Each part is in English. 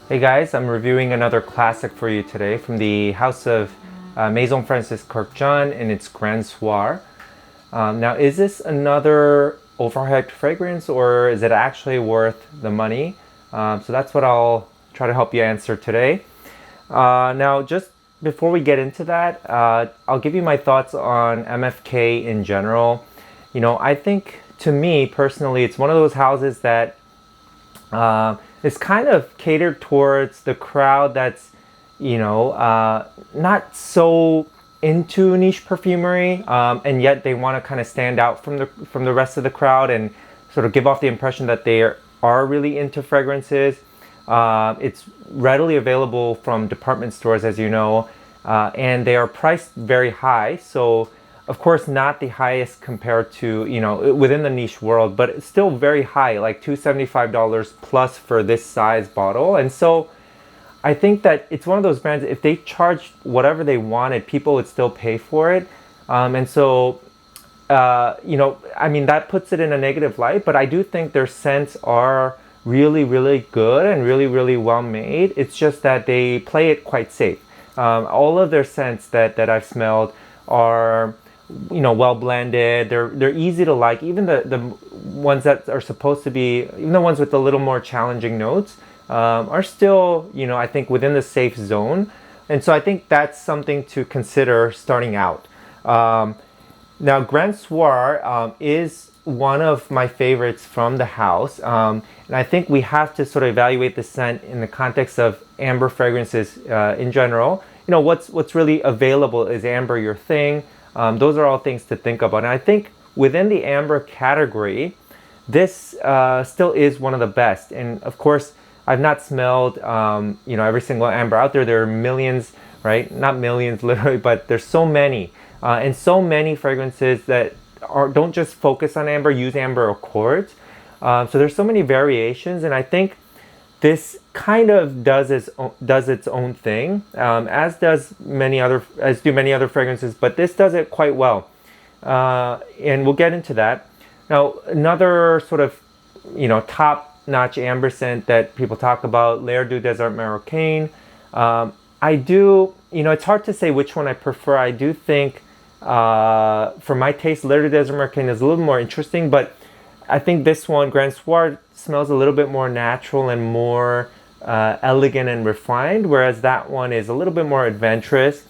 Hey guys, I'm reviewing another classic for you today from the house of Maison Francis Kurkdjian and its Gran Soir. Now, is this another overhyped fragrance or is it actually worth the money? So that's what I'll try to help you answer today. Now, just before we get into that, I'll give you my thoughts on MFK in general. I think to me personally, it's one of those houses that is kind of catered towards the crowd that's, not so into niche perfumery, and yet they want to kind of stand out from the rest of the crowd and sort of give off the impression that they are really into fragrances. It's readily available from department stores, as you know, and they are priced very high. So, of course, not the highest compared to, within the niche world, but it's still very high, like $275 plus for this size bottle. And so I think that it's one of those brands, if they charged whatever they wanted, people would still pay for it. And so, that puts it in a negative light, but I do think their scents are really, really good and really, really well made. It's just that they play it quite safe. All of their scents that I've smelled are, well blended. They're easy to like. Even the ones that are supposed to be, even the ones with a little more challenging notes, are still, I think within the safe zone. And so I think that's something to consider starting out. Now, Gran Soir is one of my favorites from the house. And I think we have to sort of evaluate the scent in the context of amber fragrances in general. What's really available. Is amber your thing? Those are all things to think about. And I think within the amber category, this still is one of the best. And of course, I've not smelled, every single amber out there. There are millions, right? Not millions literally, but there's so many. And so many fragrances that don't just focus on amber, use amber accords. So there's so many variations. And I think this kind of does its own thing, as do many other fragrances, but this does it quite well. And we'll get into that. Now, another sort of, top-notch amber scent that people talk about, L'air du Désert Marocain. I do, it's hard to say which one I prefer. I do think, for my taste, L'air du Désert Marocain is a little more interesting, but I think this one, Gran Soir, smells a little bit more natural and more elegant and refined, whereas that one is a little bit more adventurous.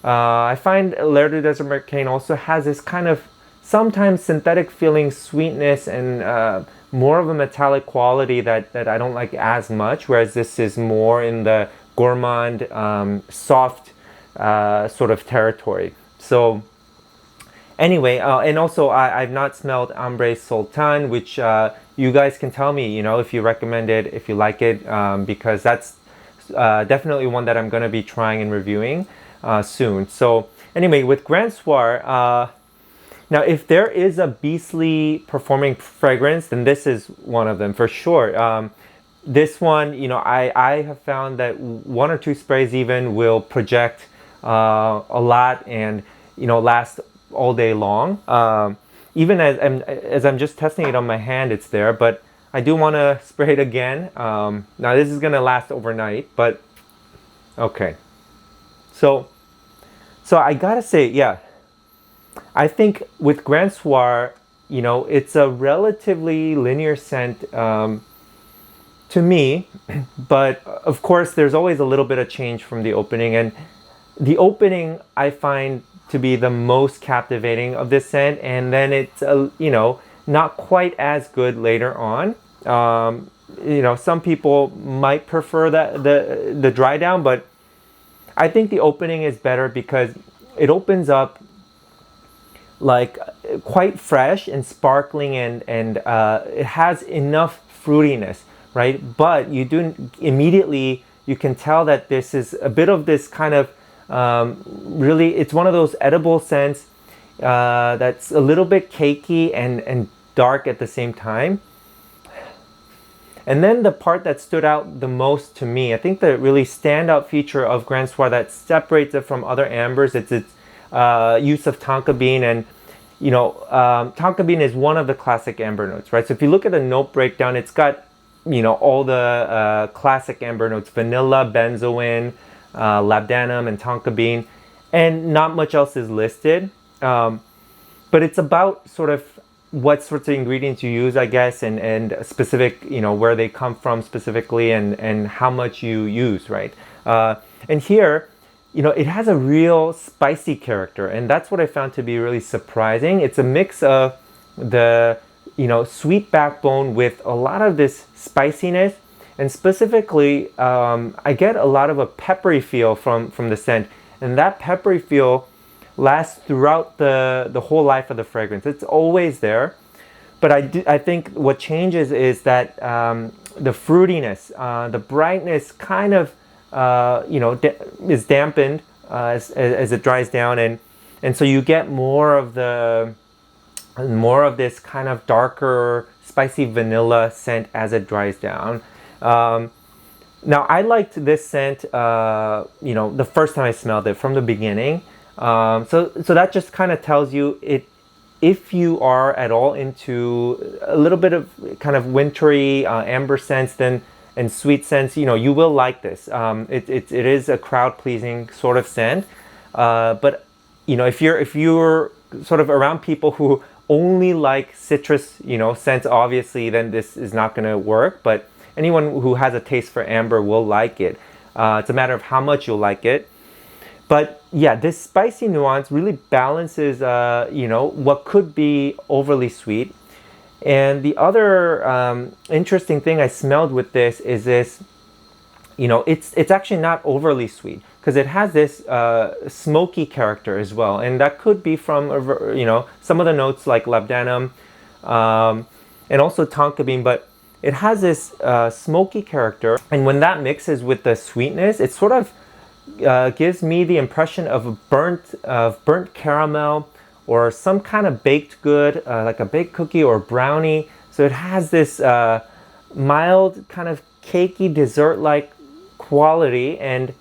I find L'air du Désert Marocain also has this kind of sometimes synthetic feeling sweetness and more of a metallic quality that I don't like as much, whereas this is more in the gourmand, soft sort of territory. So anyway, and also I've not smelled Ambre Sultan, which you guys can tell me, if you recommend it, if you like it, because that's definitely one that I'm going to be trying and reviewing soon. So anyway, with Gran Soir, now if there is a beastly performing fragrance, then this is one of them for sure. This one, I have found that one or two sprays even will project a lot and, last all day long. Even as I'm just testing it on my hand, it's there, but I do want to spray it again. Now this is going to last overnight, but okay. So I gotta say, yeah, I think with Gran Soir, it's a relatively linear scent to me, but of course there's always a little bit of change from the opening, and the opening I find to be the most captivating of this scent, and then it's not quite as good later on. Some people might prefer the dry down, but I think the opening is better because it opens up like quite fresh and sparkling, and it has enough fruitiness, right? But you do immediately, you can tell that this is a bit of this kind of really, it's one of those edible scents that's a little bit cakey and dark at the same time. And then the part that stood out the most to me, I think the really standout feature of Gran Soir that separates it from other ambers, it's its use of tonka bean. And tonka bean is one of the classic amber notes, right? So if you look at the note breakdown, it's got all the classic amber notes: vanilla, benzoin, labdanum, and tonka bean, and not much else is listed. But it's about sort of what sorts of ingredients you use, I guess, and specific, where they come from specifically, and how much you use, right? And here, it has a real spicy character, and that's what I found to be really surprising. It's a mix of the, sweet backbone with a lot of this spiciness, and specifically, I get a lot of a peppery feel from the scent, and that peppery feel lasts throughout the whole life of the fragrance. It's always there, but I think what changes is that the fruitiness, the brightness kind of is dampened as it dries down, and so you get more of this kind of darker spicy vanilla scent as it dries down. Now I liked this scent the first time I smelled it from the beginning. So that just kind of tells you if you are at all into a little bit of kind of wintry amber scents and sweet scents, you will like this. It is a crowd pleasing sort of scent, but if you're sort of around people who only like citrus scents, obviously then this is not going to work. But anyone who has a taste for amber will like it. It's a matter of how much you'll like it. But yeah, this spicy nuance really balances, what could be overly sweet. And the other interesting thing I smelled with this is this, it's actually not overly sweet, because it has this smoky character as well. And that could be from, some of the notes like labdanum and also tonka bean, but it has this smoky character. And when that mixes with the sweetness, it sort of gives me the impression of burnt caramel or some kind of baked good, like a baked cookie or brownie. So it has this mild kind of cakey dessert-like quality, and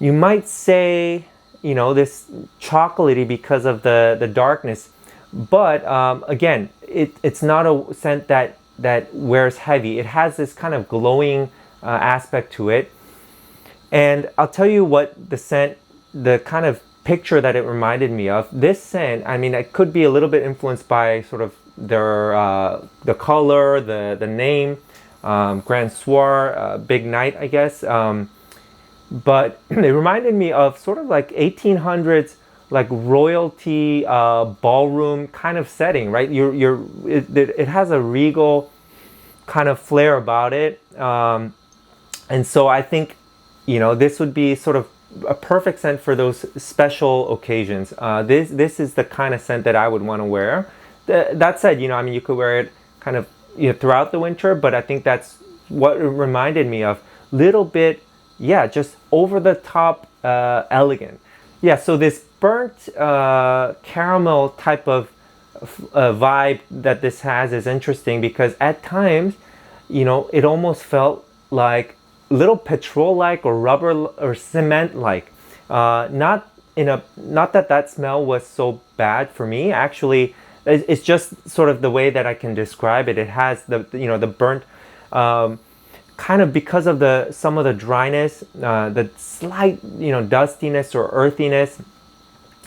you might say, this chocolatey because of the darkness. But again, it's not a scent that wears heavy. It has this kind of glowing aspect to it. And I'll tell you what the kind of picture that it reminded me of. This scent, I mean, it could be a little bit influenced by sort of the color, the name, Gran Soir, Big Night, I guess. But it reminded me of sort of like 1800s, like royalty ballroom kind of setting, right? It has a regal kind of flair about it, and so I think this would be sort of a perfect scent for those special occasions. This is the kind of scent that I would want to wear. That said, you could wear it kind of throughout the winter, but I think that's what it reminded me of. Little bit, just over the top, elegant. Yeah, so this burnt caramel type of vibe that this has is interesting, because at times, it almost felt like little petrol-like or rubber or cement-like. Not that smell was so bad for me. Actually, it's just sort of the way that I can describe it. It has the burnt, kind of because of some of the dryness, the slight dustiness or earthiness.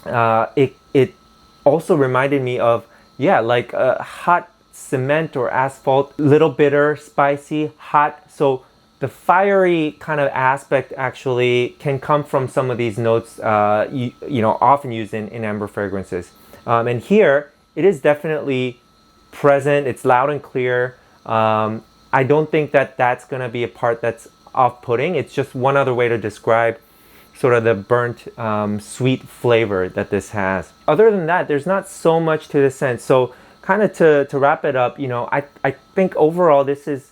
It also reminded me of like a hot cement or asphalt, little bitter, spicy, hot. So the fiery kind of aspect actually can come from some of these notes, often used in amber fragrances. And here, it is definitely present. It's loud and clear. I don't think that's going to be a part that's off-putting. It's just one other way to describe sort of the burnt, sweet flavor that this has. Other than that, there's not so much to this scent. So kind of to wrap it up, I think overall this is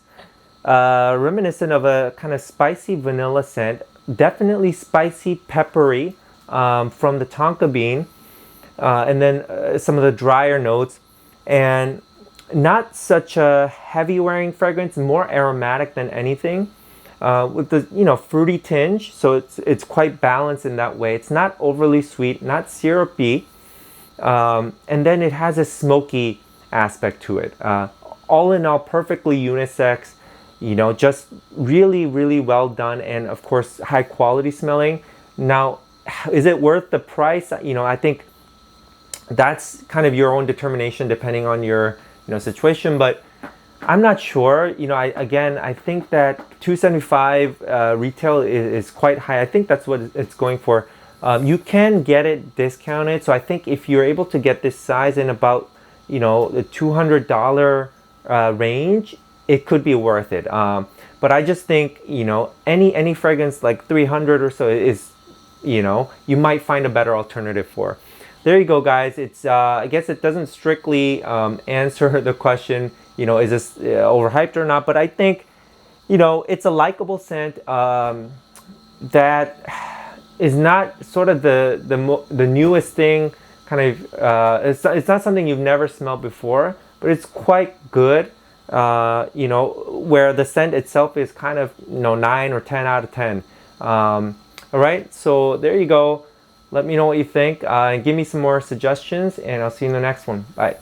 reminiscent of a kind of spicy vanilla scent, definitely spicy peppery from the tonka bean, and then some of the drier notes, and not such a heavy wearing fragrance, more aromatic than anything, with the fruity tinge. So it's quite balanced in that way. It's not overly sweet, not syrupy, and then it has a smoky aspect to it. All in all, perfectly unisex. you know, just really, really well done, and of course, high quality smelling. Now, is it worth the price? You know, I think that's kind of your own determination depending on your, you know, situation, but I'm not sure. You know, I think that 275 retail is quite high. I think that's what it's going for. You can get it discounted, so I think if you're able to get this size in about, you know, the $200 range, it could be worth it. But I just think, you know, any fragrance like 300 or so is, you know, you might find a better alternative for. There you go, guys. It's I guess it doesn't strictly answer the question, you know, is this overhyped or not? But I think, you know, it's a likable scent that is not sort of the newest thing. Kind of, it's not something you've never smelled before, but it's quite good. You know, where the scent itself is kind of, you know, 9 or 10 out of 10. All right, so there you go. Let me know what you think. Give me some more suggestions, and I'll see you in the next one. Bye.